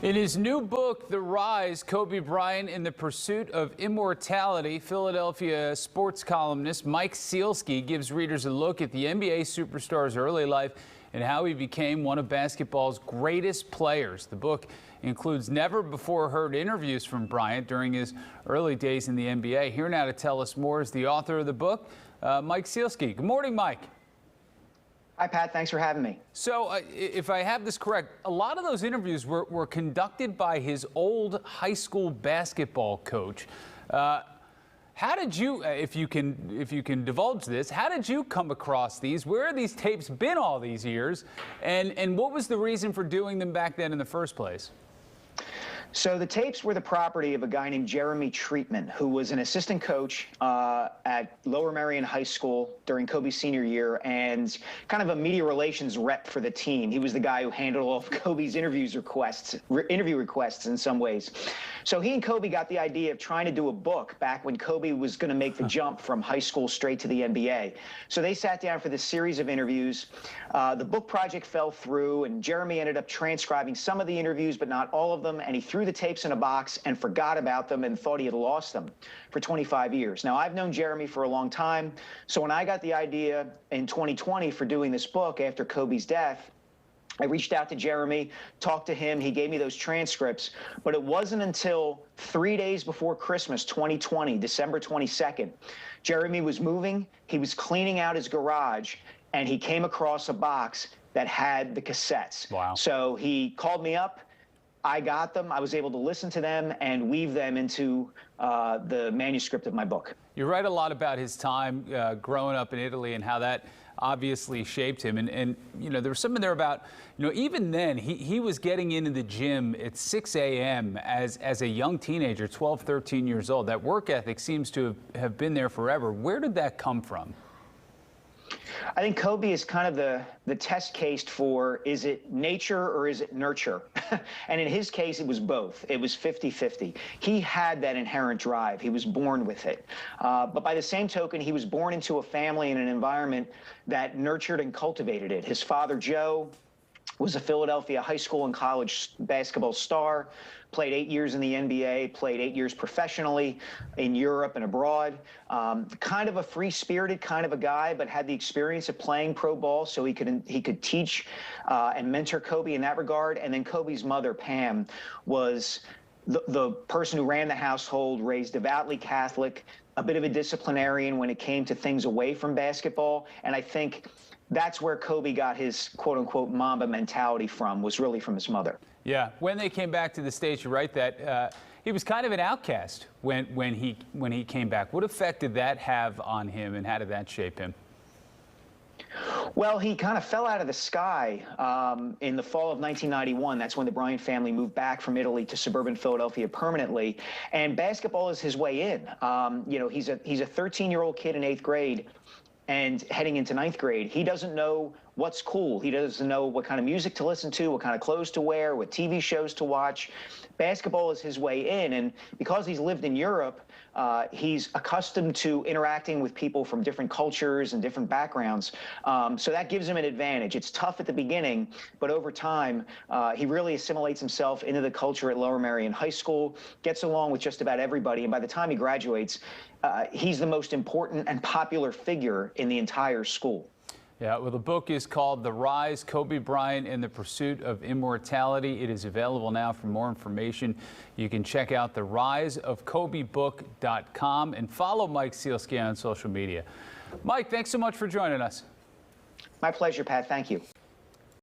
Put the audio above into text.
In his new book, The Rise, Kobe Bryant in the Pursuit of Immortality, Philadelphia sports columnist Mike Sielski gives readers a look at the NBA superstar's early life and how he became one of basketball's greatest players. The book includes never-before-heard interviews from Bryant during his early days in the NBA. Here now to tell us more is the author of the book, Mike Sielski. Good morning, Mike. Hi, Pat. Thanks for having me. So, if I have this correct, a lot of those interviews were conducted by his old high school basketball coach. How did you, if you can divulge this, how did you come across these? Where have these tapes been all these years? And what was the reason for doing them back then in the first place? So the tapes were the property of a guy named Jeremy Treatman, who was an assistant coach at Lower Merion High School during Kobe's senior year and kind of a media relations rep for the team. He was the guy who handled all of Kobe's interview requests in some ways. So he and Kobe got the idea of trying to do a book back when Kobe was going to make the jump from high school straight to the NBA. So they sat down for this series of interviews. The book project fell through, and Jeremy ended up transcribing some of the interviews, but not all of them, and he threw the tapes in a box and forgot about them and thought he had lost them for 25 years. Now, I've known Jeremy for a long time, so when I got the idea in 2020 for doing this book after Kobe's death, I reached out to Jeremy, talked to him, he gave me those transcripts, but it wasn't until 3 days before Christmas 2020, December 22nd, Jeremy was moving, he was cleaning out his garage, and he came across a box that had the cassettes. Wow. So he called me up, I got them, I was able to listen to them and weave them into the manuscript of my book. You write a lot about his time growing up in Italy and how that obviously shaped him. And you know, there was something there about, you know, even then he was getting into the gym at 6 a.m. as a young teenager, 12, 13 years old. That work ethic seems to have been there forever. Where did that come from? I think Kobe is kind of the test case for, is it nature or is it nurture? And in his case, it was both. It was 50-50. He had that inherent drive. He was born with it. But by the same token, he was born into a family and an environment that nurtured and cultivated it. His father, Joe, was a Philadelphia high school and college basketball star, played 8 years in the NBA, played 8 years professionally in Europe and abroad. Kind of a free-spirited kind of a guy, but had the experience of playing pro ball, so he could teach and mentor Kobe in that regard. And then Kobe's mother, Pam, was the person who ran the household, raised devoutly Catholic, a bit of a disciplinarian when it came to things away from basketball. And I think that's where Kobe got his quote-unquote Mamba mentality from, was really from his mother. Yeah, when they came back to the States, you write that he was kind of an outcast when he came back. What effect did that have on him, and how did that shape him? Well, he kind of fell out of the sky in the fall of 1991. That's when the Bryant family moved back from Italy to suburban Philadelphia permanently, and basketball is his way in. You know, he's a 13-year-old kid in 8th grade. And heading into 9th grade, he doesn't know what's cool. He doesn't know what kind of music to listen to, what kind of clothes to wear, what TV shows to watch. Basketball is his way in, and because he's lived in Europe, he's accustomed to interacting with people from different cultures and different backgrounds. So that gives him an advantage. It's tough at the beginning, but over time, he really assimilates himself into the culture at Lower Merion High School, gets along with just about everybody, and by the time he graduates, he's the most important and popular figure in the entire school. Yeah, well, the book is called The Rise, Kobe Bryant in the Pursuit of Immortality. It is available now. For more information, you can check out theriseofkobebook.com and follow Mike Sielski on social media. Mike, thanks so much for joining us. My pleasure, Pat. Thank you.